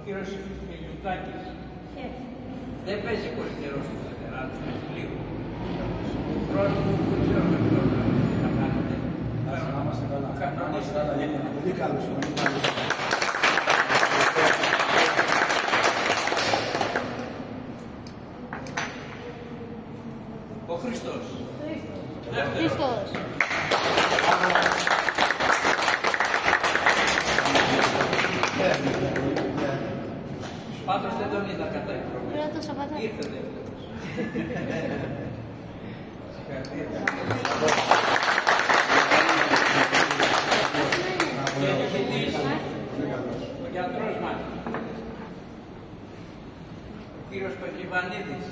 κύριος Μιλιουτάκης. Δεν παίζει πολύ καιρό στους βετεράνους, παίζει λίγο. Του χρόνου δεν ξέρω με ποιον θα κάνετε. Να είμαστε καλά. Πολύ καλός. Ο Χριστός. Χριστός. Πάντως δεν τον είδα κατά εκπρομπή. Ήρθε δεύτερος. Και ο διευθυντής, ο γιατρός μας, ο κύριος Πεκυβανίδης.